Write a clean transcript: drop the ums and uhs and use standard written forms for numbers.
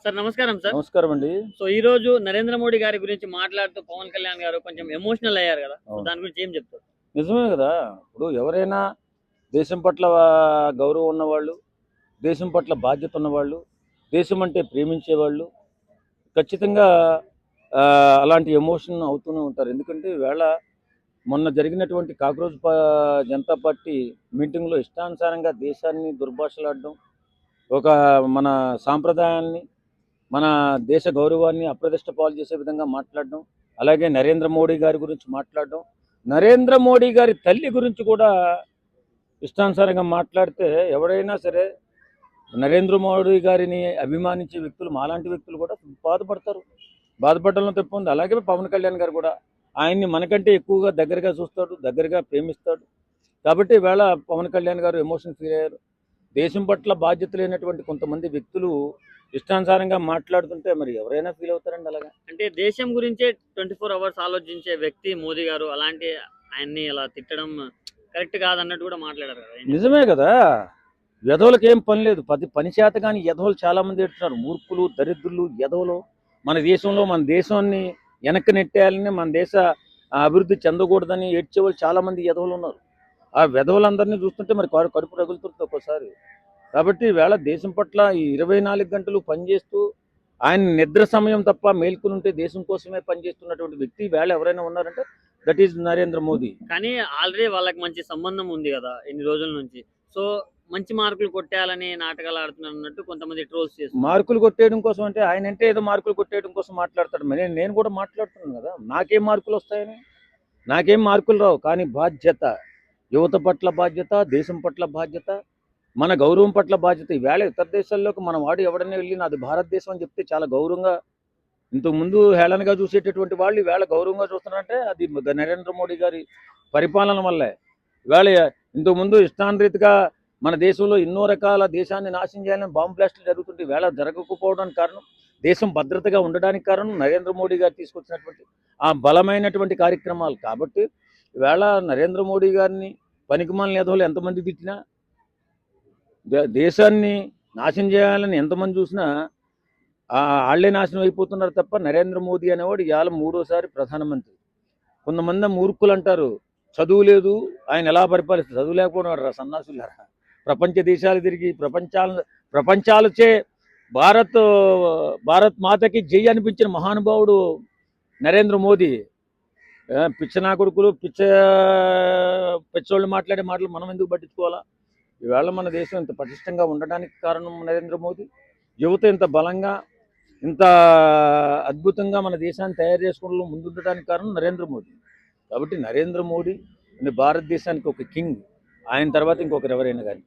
Sir నమస్కారం sir. నమస్కారం అండి. సో ఈ రోజు నరేంద్ర మోడీ గారి గురించి మాట్లాడుతూ పవన్ కళ్యాణ్ గారు కొంచెం ఎమోషనల్ అయ్యారు కదా. సో అవును. దాని గురించి ఏం చెప్తారు? నిజమే గదా! ఇప్పుడు ఎవరైనా దేశం పట్ల గౌరవం ఉన్నవాళ్ళు, దేశం పట్ల బాధ్యత ఉన్నవాళ్ళు, దేశం అంటే ప్రేమించేవాళ్ళు ఖచ్చితంగా అలాంటి ఎమోషన్ అవుతూనే ఉంటారు. ఎందుకంటే ఈవేళ మొన్న జరిగినటువంటి జనతా పార్టీ మీటింగ్‌లో ఇష్టానుసారంగా దేశాన్ని దుర్భాషలాడడం, ఒక మన సాంప్రదాయాల్ని, మన దేశ గౌరవాన్ని అప్రదిష్ట పాలు చేసే విధంగా మాట్లాడడం, అలాగే నరేంద్ర మోడీ గారి గురించి మాట్లాడడం, నరేంద్ర మోడీ గారి తల్లి గురించి కూడా ఇష్టానుసారంగా మాట్లాడితే ఎవరైనా సరే నరేంద్ర మోడీ గారిని అభిమానించే వ్యక్తులు మాలాంటి వ్యక్తులు కూడా బాధపడతారు. బాధపడడంలో తప్పు ఉంది. అలాగే పవన్ కళ్యాణ్ గారు కూడా ఆయన్ని మనకంటే ఎక్కువగా దగ్గరగా చూస్తాడు, దగ్గరగా ప్రేమిస్తాడు. కాబట్టి ఈవేళ పవన్ కళ్యాణ్ గారు ఎమోషన్ ఫీల్ అయ్యారు. దేశం పట్ల బాధ్యత లేనటువంటి కొంతమంది వ్యక్తులు ఇష్టానుసారంగా మాట్లాడుతుంటే మరి ఎవరైనా ఫీల్ అవుతారండి అలాగా. అంటే దేశం గురించే 24 అవర్స్ ఆలోచించే వ్యక్తి మోదీ గారు. అలాంటి ఆయన్ని అలా తిట్టడం కరెక్ట్ కాదన్నట్టు కూడా మాట్లాడారు కదా. నిజమే కదా! ఎదవలకి ఏం పని లేదు. పని చేత కానీ ఎదవలు చాలామంది ఎడుతున్నారు. మూర్ఖులు, దరిద్రులు, ఎదవలు మన దేశాన్ని వెనక్కి నెట్టేయాలని, మన దేశ అభివృద్ధి చెందకూడదని ఏడ్చేవాళ్ళు చాలామంది ఎదవలు ఉన్నారు. ఆ వెధవలందరినీ చూస్తుంటే మరి కడుపు రగులుతుంది ఒక్కోసారి. కాబట్టి ఈవేళ దేశం పట్ల ఈ 24 గంటలు పనిచేస్తూ ఆయన నిద్ర సమయం తప్ప మేల్కొని ఉంటే దేశం కోసమే పనిచేస్తున్నటువంటి వ్యక్తి ఈవేళ ఎవరైనా ఉన్నారంటే దట్ ఈజ్ నరేంద్ర మోదీ. కానీ ఆల్రెడీ వాళ్ళకి మంచి సంబంధం ఉంది కదా ఇన్ని రోజుల నుంచి. సో మంచి మార్కులు కొట్టేయాలని నాటకాలు ఆడుతున్నారు అన్నట్టు కొంతమంది ట్రోల్స్ చేస్తారు. మార్కులు కొట్టేయడం కోసం అంటే ఆయన అంటే ఏదో మార్కులు కొట్టేయడం కోసం మాట్లాడతాడు. మరి నేను కూడా మాట్లాడుతున్నాను కదా, నాకేం మార్కులు వస్తాయని. నాకేం మార్కులు రావు. కానీ బాధ్యత, యువత పట్ల బాధ్యత, దేశం పట్ల బాధ్యత, మన గౌరవం పట్ల బాధ్యత. ఈవేళ ఇతర దేశాల్లోకి మన వాడు ఎవడన్నా వెళ్ళి నాది భారతదేశం అని చెప్తే చాలా గౌరవంగా, ఇంతకుముందు హేళనగా చూసేటటువంటి వాళ్ళు ఈవేళ గౌరవంగా చూస్తున్నారంటే అది నరేంద్ర మోడీ గారి పరిపాలన వల్లే. ఈవేళ ఇంతకుముందు ఇష్టానురీతిగా మన దేశంలో ఎన్నో రకాల దేశాన్ని నాశనం చేయాలని బాంబు బ్లాస్టులు జరుగుతుంటే ఈవేళ జరగకపోవడానికి కారణం, దేశం భద్రతగా ఉండడానికి కారణం నరేంద్ర మోడీ గారు తీసుకొచ్చినటువంటి ఆ బలమైనటువంటి కార్యక్రమాలు. కాబట్టి ఈవేళ నరేంద్ర మోడీ గారిని పనికిమాలిన ఎదవలు ఎంతమంది తిట్టినా, దేశాన్ని నాశనం చేయాలని ఎంతమంది చూసినా వాళ్ళే నాశనం అయిపోతున్నారు తప్ప నరేంద్ర మోదీ అనేవాడు ఇవాళ 3వ ప్రధానమంత్రి. కొంతమంది మూర్ఖులు అంటారు చదువు లేదు, ఆయన ఎలా పరిపాలిస్తారు. చదువు లేకపోవడం రా సన్నాసులారా. ప్రపంచ దేశాలు తిరిగి ప్రపంచాలచే భారత్ మాతకి జై అనిపించిన మహానుభావుడు నరేంద్ర మోదీ. పిచ్చనా కొడుకులు పిచ్చోళ్ళు మాట్లాడే మాటలు మనం ఎందుకు పట్టించుకోవాలా? ఈవేళ మన దేశం ఇంత పటిష్టంగా ఉండడానికి కారణం నరేంద్ర మోదీ. యువత ఇంత బలంగా, ఇంత అద్భుతంగా మన దేశాన్ని తయారు చేసుకోవడంలో ముందుండడానికి కారణం నరేంద్ర మోదీ. కాబట్టి నరేంద్ర మోడీ భారతదేశానికి ఒక కింగ్. ఆయన తర్వాత ఇంకొకరు ఎవరైనా కానీ.